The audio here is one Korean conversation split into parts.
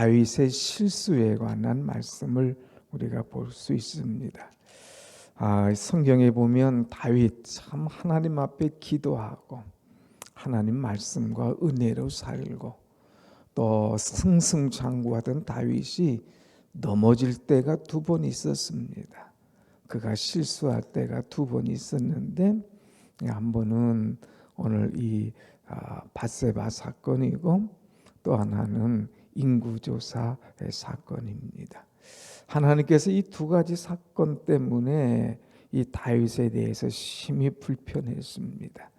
다윗의 실수에 관한 말씀을 우리가 볼 수 있습니다. 성경에 보면 다윗 참 하나님 앞에 기도하고 하나님 말씀과 은혜로 살고 또 승승장구하던 다윗이 넘어질 때가 2번 있었습니다. 그가 실수할 때가 2번 있었는데 한 번은 오늘 이 밧세바 사건이고 또 하나는 인구조사의 사건입니다. 하나님께서 이 2가지 사건 때문에 이 다윗에 대해서 심히 불편했습니다.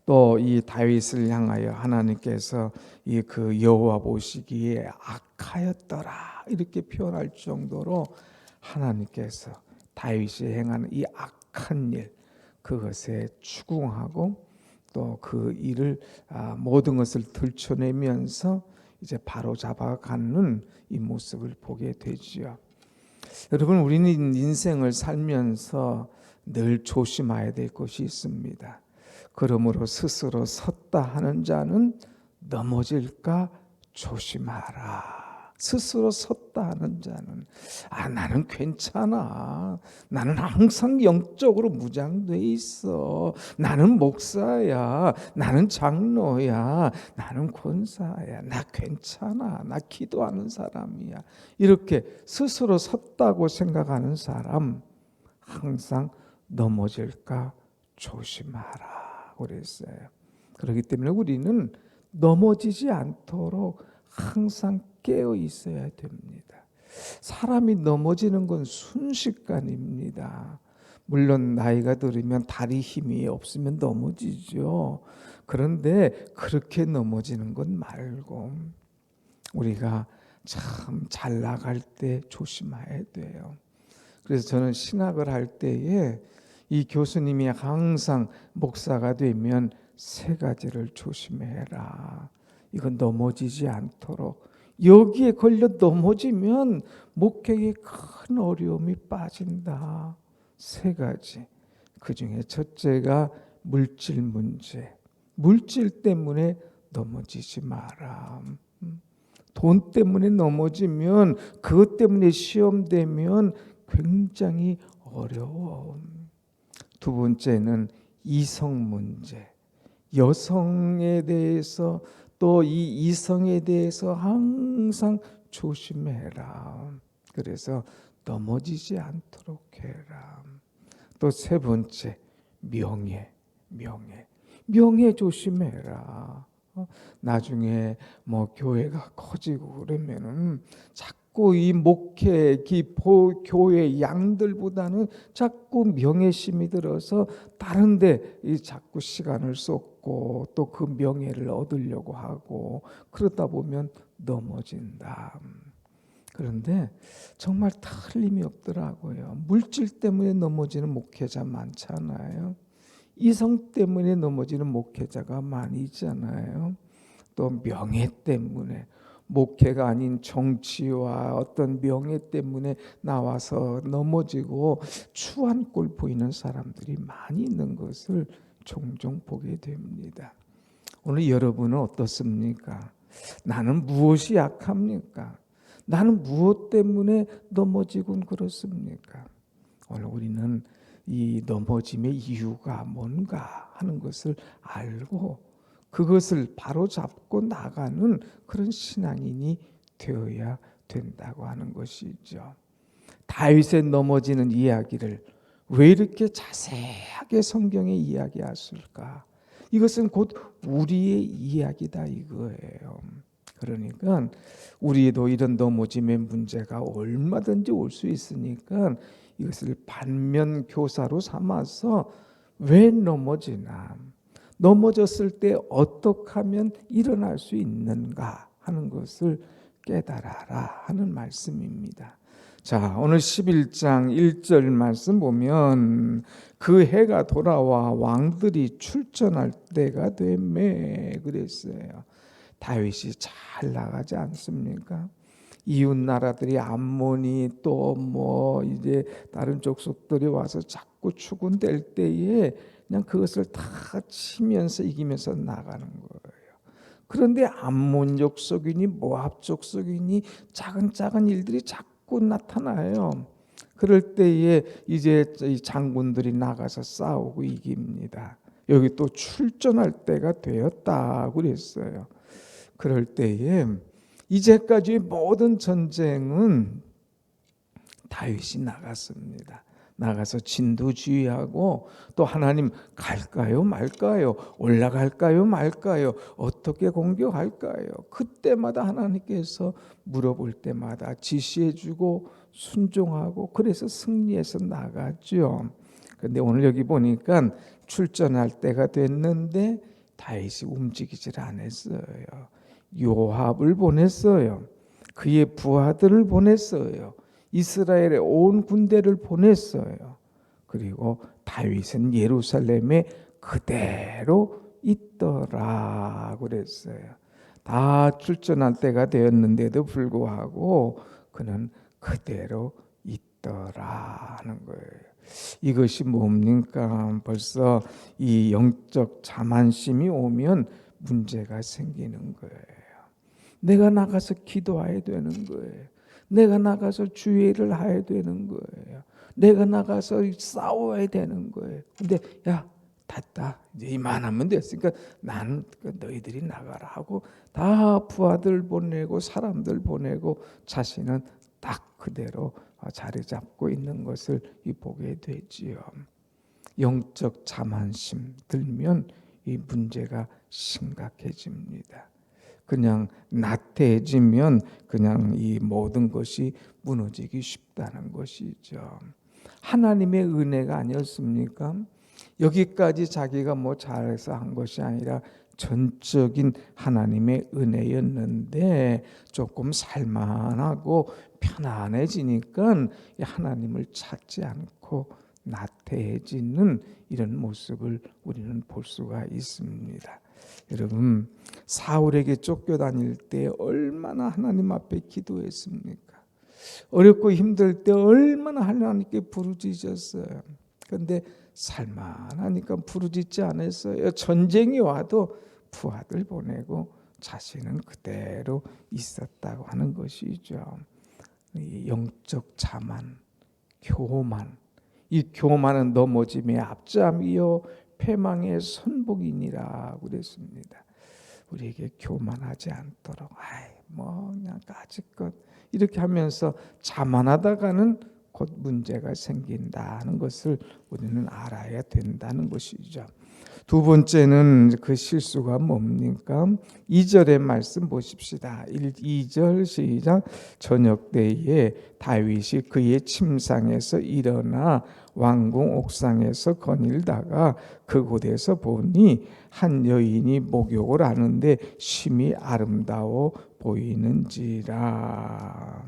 또 이 다윗을 향하여 하나님께서 이 그 여호와 보시기에 악하였더라 이렇게 표현할 정도로 하나님께서 다윗이 행하는 이 악한 일 그것에 추궁하고 또 그 일을 모든 것을 들춰내면서 이제 바로 잡아가는 이 모습을 보게 되지요. 여러분, 우리는 인생을 살면서 늘 조심해야 될 것이 있습니다. 그러므로 스스로 섰다 하는 자는 넘어질까 조심하라. 스스로 섰다 하는 자는 나는 괜찮아. 나는 항상 영적으로 무장돼 있어. 나는 목사야. 나는 장로야. 나는 권사야. 나 괜찮아. 나 기도하는 사람이야. 이렇게 스스로 섰다고 생각하는 사람 항상 넘어질까 조심하라 그랬어요. 그렇기 때문에 우리는 넘어지지 않도록 항상 깨어 있어야 됩니다. 사람이 넘어지는 건 순식간입니다. 물론 나이가 들으면 다리 힘이 없으면 넘어지죠. 그런데 그렇게 넘어지는 건 말고 우리가 참 잘 나갈 때 조심해야 돼요. 그래서 저는 신학을 할 때에 이 교수님이 항상 목사가 되면 3가지를 조심해라. 이건 넘어지지 않도록. 여기에 걸려 넘어지면 목회에 큰 어려움이 빠진다. 3가지. 그 중에 첫째가 물질 문제. 물질 때문에 넘어지지 마라. 돈 때문에 넘어지면 그것 때문에 시험 되면 굉장히 어려워. 2번째는 이성 문제. 여성에 대해서 또 이 이성에 대해서 항상 조심해라. 그래서 넘어지지 않도록 해라. 또 3번째 명예. 명예 조심해라. 나중에 뭐 교회가 커지고 그러면은 자꾸 이 목회, 기포, 교회 양들보다는 자꾸 명예심이 들어서 다른데 자꾸 시간을 쏟고 또 그 명예를 얻으려고 하고 그러다 보면 넘어진다. 그런데 정말 틀림이 없더라고요. 물질 때문에 넘어지는 목회자 많잖아요. 이성 때문에 넘어지는 목회자가 많이 있잖아요. 또 명예 때문에 목회가 아닌 정치와 어떤 명예 때문에 나와서 넘어지고 추한 꼴 보이는 사람들이 많이 있는 것을 종종 보게 됩니다. 오늘 여러분은 어떻습니까? 나는 무엇이 약합니까? 나는 무엇 때문에 넘어지곤 그렇습니까? 오늘 우리는 이 넘어짐의 이유가 뭔가 하는 것을 알고 그것을 바로잡고 나가는 그런 신앙인이 되어야 된다고 하는 것이죠. 다윗의 넘어지는 이야기를 왜 이렇게 자세하게 성경에 이야기했을까? 이것은 곧 우리의 이야기다 이거예요. 그러니까 우리도 이런 넘어짐의 문제가 얼마든지 올 수 있으니까 이것을 반면 교사로 삼아서 왜 넘어지나, 넘어졌을 때 어떻게 하면 일어날 수 있는가 하는 것을 깨달아라 하는 말씀입니다. 자, 오늘 11장 1절 말씀 보면 그 해가 돌아와 왕들이 출전할 때가 되매 그랬어요. 다윗이 잘 나가지 않습니까? 이웃 나라들이 암몬이 또 뭐 이제 다른 족속들이 와서 자꾸 추군될 때에 그냥 그것을 다 치면서 이기면서 나가는 거예요. 그런데 암몬 족속이니 모압 족속이니 작은 일들이 자꾸 나타나요. 그럴 때에 이제 이 장군들이 나가서 싸우고 이깁니다. 여기 또 출전할 때가 되었다고 그랬어요. 그럴 때에 이제까지의 모든 전쟁은 다윗이 나갔습니다. 나가서 진두지휘하고 또 하나님 갈까요 말까요? 올라갈까요 말까요? 어떻게 공격할까요? 그때마다 하나님께서 물어볼 때마다 지시해주고 순종하고 그래서 승리해서 나갔죠. 그런데 오늘 여기 보니까 출전할 때가 됐는데 다윗이 움직이질 않았어요. 요압을 보냈어요. 그의 부하들을 보냈어요. 이스라엘의 온 군대를 보냈어요. 그리고 다윗은 예루살렘에 그대로 있더라 그랬어요. 다 출전할 때가 되었는데도 불구하고 그는 그대로 있더라는 거예요. 이것이 뭡니까? 벌써 이 영적 자만심이 오면 문제가 생기는 거예요. 내가 나가서 기도해야 되는 거예요. 내가 나가서 주의를 해야 되는 거예요. 내가 나가서 싸워야 되는 거예요. 근데 야 됐다 이제 이만하면 됐으니까 나는 너희들이 나가라 하고 다 부하들 보내고 사람들 보내고 자신은 딱 그대로 자리 잡고 있는 것을 보게 되지요. 영적 자만심 들면 이 문제가 심각해집니다. 그냥 나태해지면 그냥 이 모든 것이 무너지기 쉽다는 것이죠. 하나님의 은혜가 아니었습니까? 여기까지 자기가 뭐 잘해서 한 것이 아니라 전적인 하나님의 은혜였는데 조금 살만하고 편안해지니까 하나님을 찾지 않고 나태해지는 이런 모습을 우리는 볼 수가 있습니다. 여러분, 사울에게 쫓겨다닐 때 얼마나 하나님 앞에 기도했습니까? 어렵고 힘들 때 얼마나 하나님께 부르짖었어요. 그런데 살만하니까 부르짖지 않았어요. 전쟁이 와도 부하들 보내고 자신은 그대로 있었다고 하는 것이죠. 이 영적 자만, 교만, 이 교만은 넘어짐의 앞잠이요 패망의 선복이니라 그랬습니다. 우리에게 교만하지 않도록 뭐 그냥 까짓것 이렇게 하면서 자만하다가는 곧 문제가 생긴다는 것을 우리는 알아야 된다는 것이죠. 두 번째는 그 실수가 뭡니까? 2절의 말씀 보십시다. 2절 시작. 저녁 때에 다윗이 그의 침상에서 일어나 왕궁 옥상에서 거닐다가 그곳에서 보니 한 여인이 목욕을 하는데 심히 아름다워 보이는지라.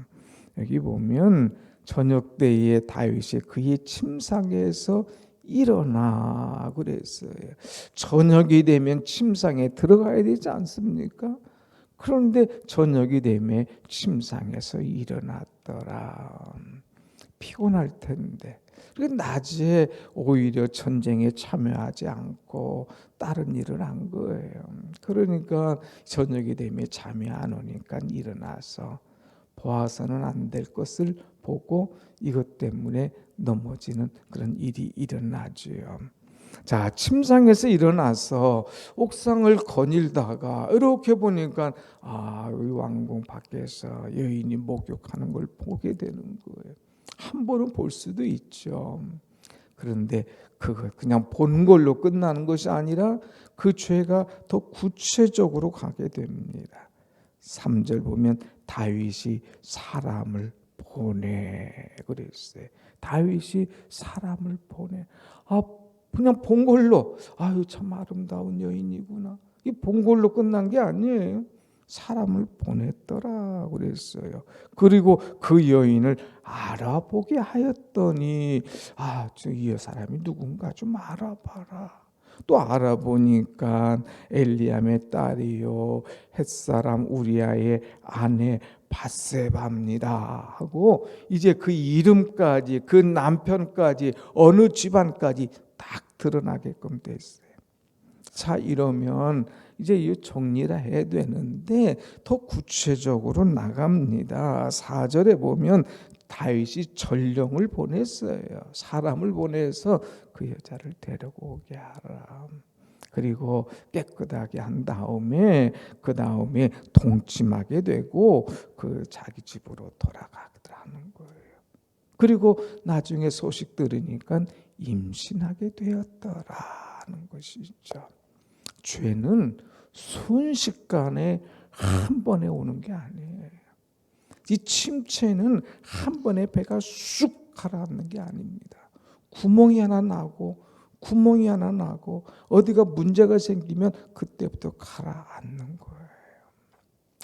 여기 보면 저녁 때에 다윗이 그의 침상에서 일어나 그랬어요. 저녁이 되면 침상에 들어가야 되지 않습니까? 그런데 저녁이 되면 침상에서 일어났더라. 피곤할 텐데. 낮에 오히려 전쟁에 참여하지 않고 다른 일을 한 거예요. 그러니까 저녁이 되면 잠이 안 오니까 일어나서 보아서는 안 될 것을 보고 이것 때문에 넘어지는 그런 일이 일어나지요. 자, 침상에서 일어나서 옥상을 거닐다가 이렇게 보니까 이 왕궁 밖에서 여인이 목욕하는 걸 보게 되는 거예요. 한 번은 볼 수도 있죠. 그런데 그거 그냥 본 걸로 끝나는 것이 아니라 그 죄가 더 구체적으로 가게 됩니다. 3절 보면 다윗이 사람을 보내 그랬어요. 다윗이 사람을 보내. 그냥 본 걸로 참 아름다운 여인이구나. 이 본 걸로 끝난 게 아니에요. 사람을 보냈더라 그랬어요. 그리고 그 여인을 알아보게 하였더니 이 사람이 누군가 좀 알아봐라. 또 알아보니까 엘리암의 딸이요 햇사람 우리아의 아내 밧세바입니다 하고 이제 그 이름까지 그 남편까지 어느 집안까지 딱 드러나게끔 됐어요. 자, 이러면 이제 이 정리를 해야 되는데 더 구체적으로 나갑니다. 4절에 보면 다윗이 전령을 보냈어요. 사람을 보내서 그 여자를 데리고 오게 하라. 그리고 깨끗하게 한 다음에 그 다음에 동침하게 되고 그 자기 집으로 돌아가더라는 거예요. 그리고 나중에 소식 들으니까 임신하게 되었더라는 것이죠. 죄는 순식간에 한 번에 오는 게 아니에요. 이 침체는 한 번에 배가 쑥 가라앉는 게 아닙니다. 구멍이 하나 나고 어디가 문제가 생기면 그때부터 가라앉는 거예요.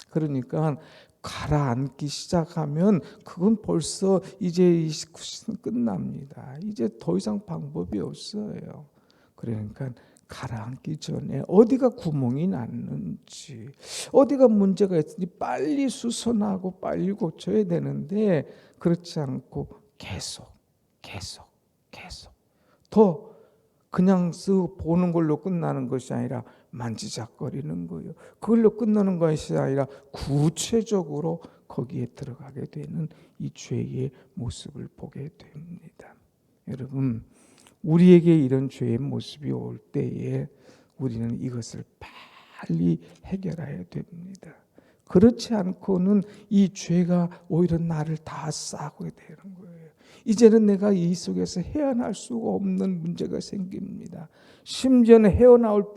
그러니까 가라앉기 시작하면 그건 벌써 이제 끝납니다. 이제 더 이상 방법이 없어요. 그러니까 가라앉기 전에 어디가 구멍이 났는지, 어디가 문제가 있는지 빨리 수선하고 빨리 고쳐야 되는데 그렇지 않고 계속 더 그냥 보는 걸로 끝나는 것이 아니라 만지작거리는 거예요. 그걸로 끝나는 것이 아니라 구체적으로 거기에 들어가게 되는 이 죄의 모습을 보게 됩니다. 여러분, 우리에게 이런 죄의 모습이 올 때에 우리는 이것을 빨리 해결해야 됩니다. 그렇지 않고는 이 죄가 오히려 나를 다 싸게 되는 거예요. 이제는 내가 이 속에서 헤어날 수가 없는 문제가 생깁니다. 심지어는 헤어나올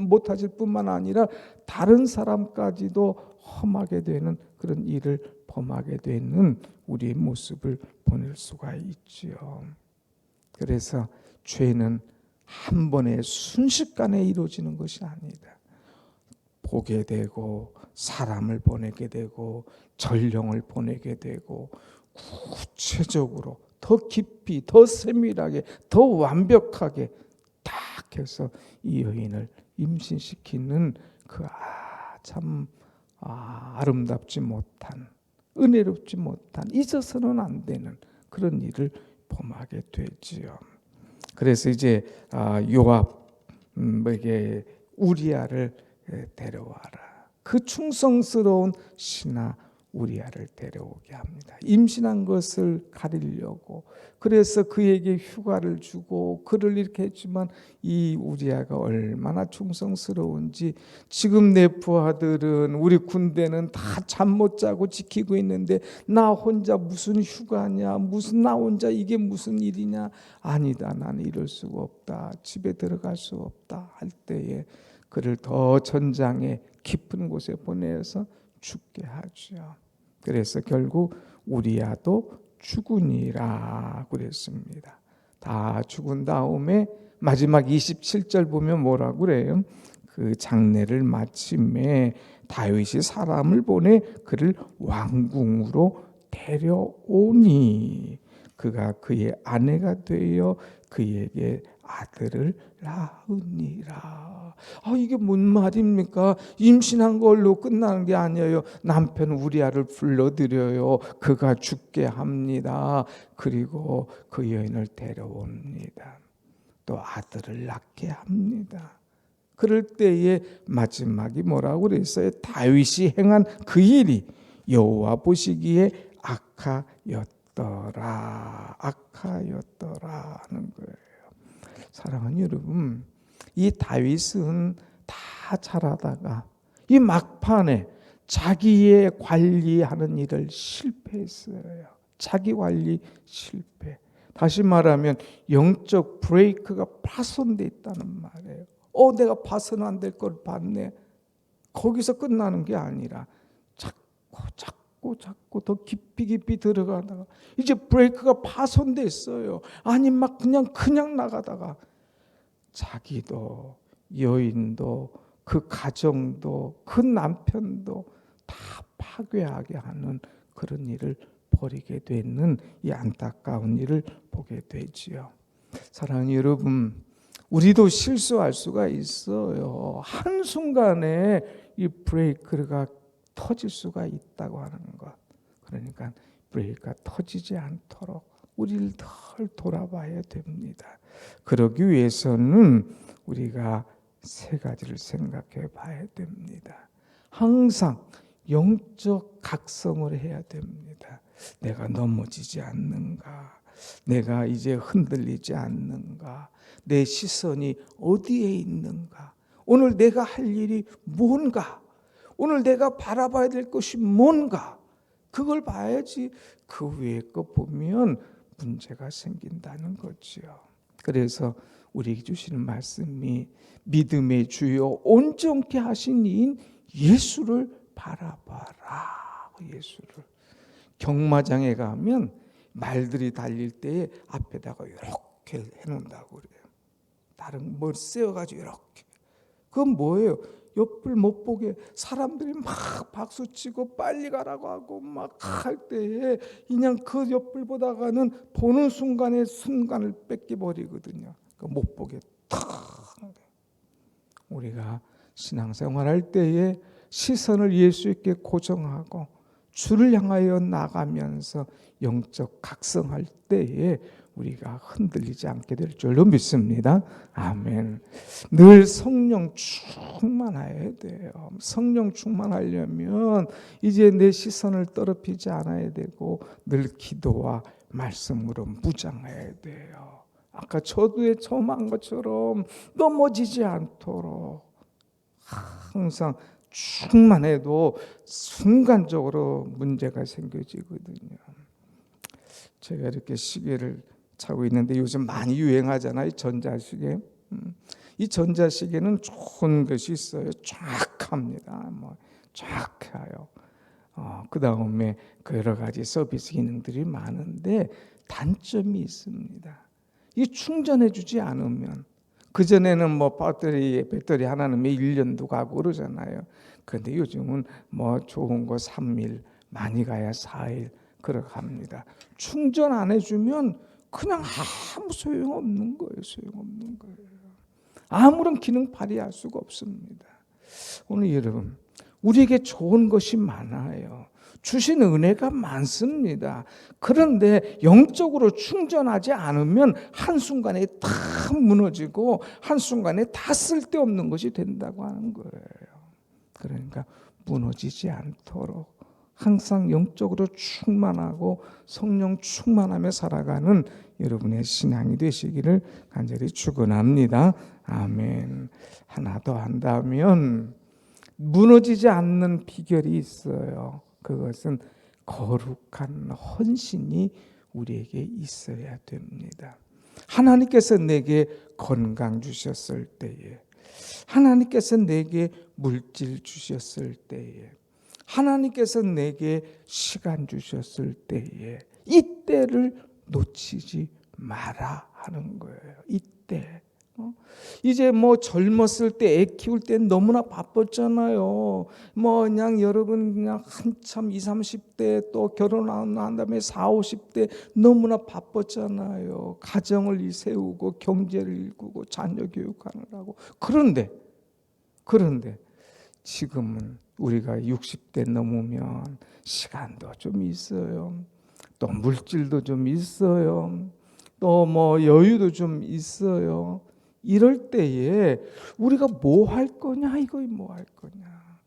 못하실 뿐만 아니라 다른 사람까지도 험하게 되는 그런 일을 범하게 되는 우리의 모습을 보낼 수가 있지요. 그래서 죄는 한 번에 순식간에 이루어지는 것이 아니다. 보게 되고 사람을 보내게 되고 전령을 보내게 되고 구체적으로 더 깊이 더 세밀하게 더 완벽하게 딱 해서 이 여인을 임신시키는 그 참 아름답지 못한 은혜롭지 못한 잊어서는 안 되는 그런 일을 범하게 되지요. 그래서 이제 요압에게 우리아를 데려와라. 그 충성스러운 신하 우리아를 데려오게 합니다. 임신한 것을 가리려고 그래서 그에게 휴가를 주고 그를 이렇게 했지만 이 우리아가 얼마나 충성스러운지 지금 내 부하들은 우리 군대는 다 잠 못 자고 지키고 있는데 나 혼자 무슨 휴가냐 무슨 나 혼자 이게 무슨 일이냐 아니다 나는 이럴 수가 없다 집에 들어갈 수 없다 할 때에 그를 더 전장에 깊은 곳에 보내서 죽게 하죠. 그래서 결국 우리아도 죽으니라 그랬습니다. 다 죽은 다음에 마지막 27절 보면 뭐라고 그래요? 그 장례를 마침에 다윗이 사람을 보내 그를 왕궁으로 데려오니 그가 그의 아내가 되어 그에게 아들을 낳으니라. 이게 뭔 말입니까? 임신한 걸로 끝나는 게 아니에요. 남편 우리아를 불러들여요. 그가 죽게 합니다. 그리고 그 여인을 데려옵니다. 또 아들을 낳게 합니다. 그럴 때에 마지막이 뭐라고 그랬어요? 다윗이 행한 그 일이 여호와 보시기에 악하였더라 하는 거예요. 사랑하는 여러분, 이 다윗은 다 잘하다가 이 막판에 자기의 관리하는 일을 실패했어요. 자기 관리 실패. 다시 말하면 영적 브레이크가 파손돼 있다는 말이에요. 내가 봐서는 안 될 걸 봤네. 거기서 끝나는 게 아니라 자꾸 더 깊이 들어가다가 이제 브레이크가 파손됐어요. 아니 막 그냥 나가다가 자기도 여인도 그 가정도 그 남편도 다 파괴하게 하는 그런 일을 벌이게 되는 이 안타까운 일을 보게 되지요. 사랑하는 여러분, 우리도 실수할 수가 있어요. 한순간에 이 브레이크가 터질 수가 있다고 하는 것. 그러니까 브레이크가 터지지 않도록 우리를 덜 돌아봐야 됩니다. 그러기 위해서는 우리가 세 가지를 생각해 봐야 됩니다. 항상 영적 각성을 해야 됩니다. 내가 넘어지지 않는가? 내가 이제 흔들리지 않는가? 내 시선이 어디에 있는가? 오늘 내가 할 일이 뭔가? 오늘 내가 바라봐야 될 것이 뭔가? 그걸 봐야지 그 외의 거 보면 문제가 생긴다는 거지요. 그래서 우리에게 주시는 말씀이 믿음의 주요 온전케 하신 이인 예수를 바라봐라. 예수를. 경마장에 가면 말들이 달릴 때에 앞에다가 이렇게 해놓는다고 그래요. 다른 뭘 세워가지고 이렇게. 그건 뭐예요? 옆을 못 보게 사람들이 막 박수치고 빨리 가라고 하고 막 할 때에 그냥 그 옆을 보다가는 보는 순간에 순간을 뺏겨버리거든요. 못 보게 탁. 우리가 신앙생활할 때에 시선을 예수께 고정하고 주를 향하여 나가면서 영적 각성할 때에 우리가 흔들리지 않게 될 줄로 믿습니다. 아멘. 늘 성령 충만해야 돼요. 성령 충만하려면 이제 내 시선을 더럽히지 않아야 되고 늘 기도와 말씀으로 무장해야 돼요. 아까 저도에 처음 한 것처럼 넘어지지 않도록 항상 충만해도 순간적으로 문제가 생겨지거든요. 제가 이렇게 시계를 차고 있는데 요즘 많이 유행하잖아요. 전자시계. 이 전자시계는 좋은 것이 있어요. 정확합니다. 정확해요. 그 다음에 여러 가지 서비스 기능들이 많은데 단점이 있습니다. 이 충전해주지 않으면 그전에는 배터리 하나는 1년도 가고 그러잖아요. 그런데 요즘은 좋은 거 3일, 많이 가야 4일 그렇게 합니다. 충전 안 해주면 그냥 아무 소용없는 거예요. 소용없는 거예요. 아무런 기능 발휘할 수가 없습니다. 오늘 여러분, 우리에게 좋은 것이 많아요. 주신 은혜가 많습니다. 그런데 영적으로 충전하지 않으면 한순간에 다 무너지고 한순간에 다 쓸데없는 것이 된다고 하는 거예요. 그러니까 무너지지 않도록 항상 영적으로 충만하고 성령 충만하며 살아가는 여러분의 신앙이 되시기를 간절히 축원합니다. 아멘. 하나 더 한다면 무너지지 않는 비결이 있어요. 그것은 거룩한 헌신이 우리에게 있어야 됩니다. 하나님께서 내게 건강 주셨을 때에, 하나님께서 내게 물질 주셨을 때에, 하나님께서 내게 시간 주셨을 때에 이때를 놓치지 마라 하는 거예요. 이때. 이제 젊었을 때 애 키울 때 너무나 바빴잖아요. 그냥 여러분 그냥 한참 20, 30대 또 결혼한 다음에 40, 50대 너무나 바빴잖아요. 가정을 세우고 경제를 일구고 자녀 교육하느라고. 그런데 지금은 우리가 60대 넘으면 시간도 좀 있어요. 또 물질도 좀 있어요. 또 여유도 좀 있어요. 이럴 때에 우리가 뭐 할 거냐? 이거 뭐 할 거냐?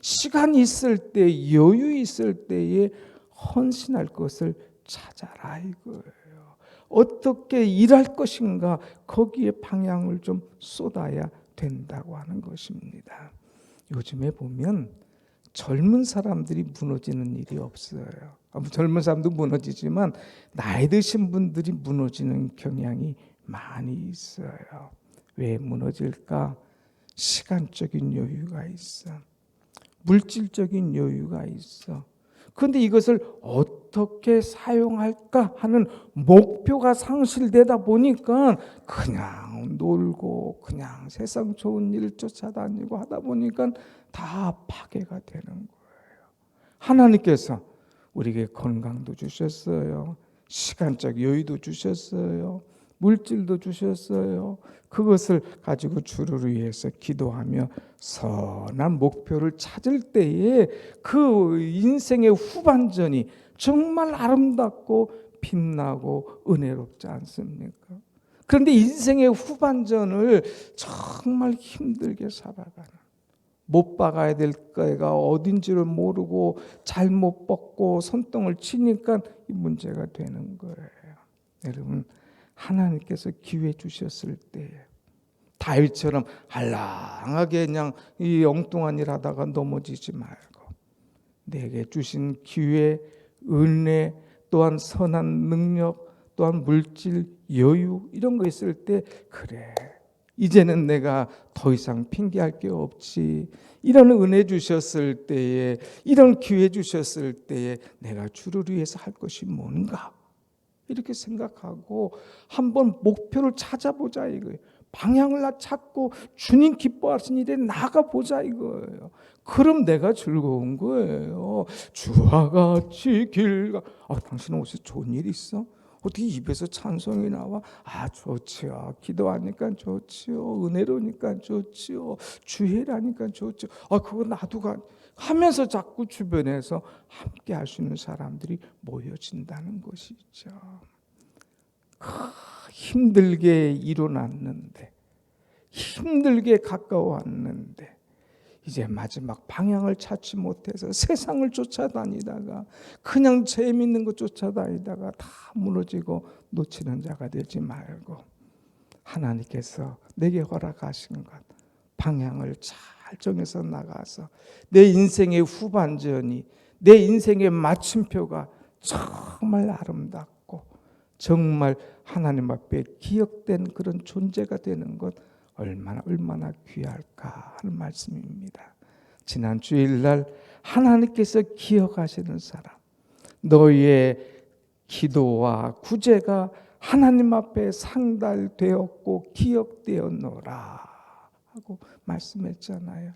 시간이 있을 때, 여유 있을 때에 헌신할 것을 찾아라 이거예요. 어떻게 일할 것인가? 거기에 방향을 좀 쏟아야 된다고 하는 것입니다. 요즘에 보면 젊은 사람들이 무너지는 일이 없어요. 젊은 사람도 무너지지만 나이 드신 분들이 무너지는 경향이 많이 있어요. 왜 무너질까? 시간적인 여유가 있어. 물질적인 여유가 있어. 그런데 이것을 어떻게 사용할까 하는 목표가 상실되다 보니까 그냥 놀고 그냥 세상 좋은 일 쫓아다니고 하다 보니까 다 파괴가 되는 거예요. 하나님께서 우리에게 건강도 주셨어요. 시간적 여유도 주셨어요. 물질도 주셨어요. 그것을 가지고 주를 위해서 기도하며 선한 목표를 찾을 때에 그 인생의 후반전이 정말 아름답고 빛나고 은혜롭지 않습니까? 그런데 인생의 후반전을 정말 힘들게 살아가는, 못 박아야 될 거가 어딘지를 모르고 잘못 뻗고 손등을 치니까 이 문제가 되는 거예요. 여러분, 하나님께서 기회 주셨을 때에 다윗처럼 할랑하게 그냥 이 엉뚱한 일 하다가 넘어지지 말고 내게 주신 기회, 은혜, 또한 선한 능력, 또한 물질, 여유 이런 거 있을 때 그래, 이제는 내가 더 이상 핑계할 게 없지. 이런 은혜 주셨을 때에, 이런 기회 주셨을 때에 내가 주를 위해서 할 것이 뭔가 이렇게 생각하고 한번 목표를 찾아보자 이거예요. 방향을 찾고 주님 기뻐하시는 일에 나가보자 이거예요. 그럼 내가 즐거운 거예요. 주와 같이 길가. 당신은 혹시 좋은 일 있어? 어떻게 입에서 찬송이 나와? 좋지요. 기도하니까 좋지요. 은혜로니까 좋지요. 주혜라니까 좋지요. 그거 나도 하면서 자꾸 주변에서 함께 할 수 있는 사람들이 모여진다는 것이죠. 힘들게 일어났는데, 힘들게 가까워왔는데 이제 마지막 방향을 찾지 못해서 세상을 쫓아다니다가 그냥 재미있는 거 쫓아다니다가 다 무너지고 놓치는 자가 되지 말고 하나님께서 내게 허락하신 것, 방향을 잘 정해서 나가서 내 인생의 후반전이, 내 인생의 마침표가 정말 아름답고 정말 하나님 앞에 기억된 그런 존재가 되는 것 얼마나 귀할까 하는 말씀입니다. 지난 주일날 하나님께서 기억하시는 사람, 너의 기도와 구제가 하나님 앞에 상달되었고 기억되었노라 하고 말씀했잖아요.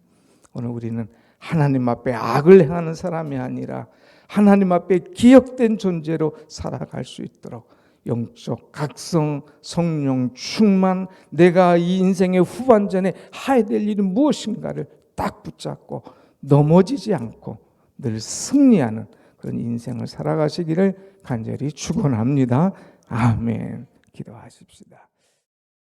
오늘 우리는 하나님 앞에 악을 행하는 사람이 아니라 하나님 앞에 기억된 존재로 살아갈 수 있도록 영적 각성, 성령 충만, 내가 이 인생의 후반전에 해야 될 일은 무엇인가를 딱 붙잡고 넘어지지 않고 늘 승리하는 그런 인생을 살아가시기를 간절히 축원합니다. 아멘. 기도하십시다.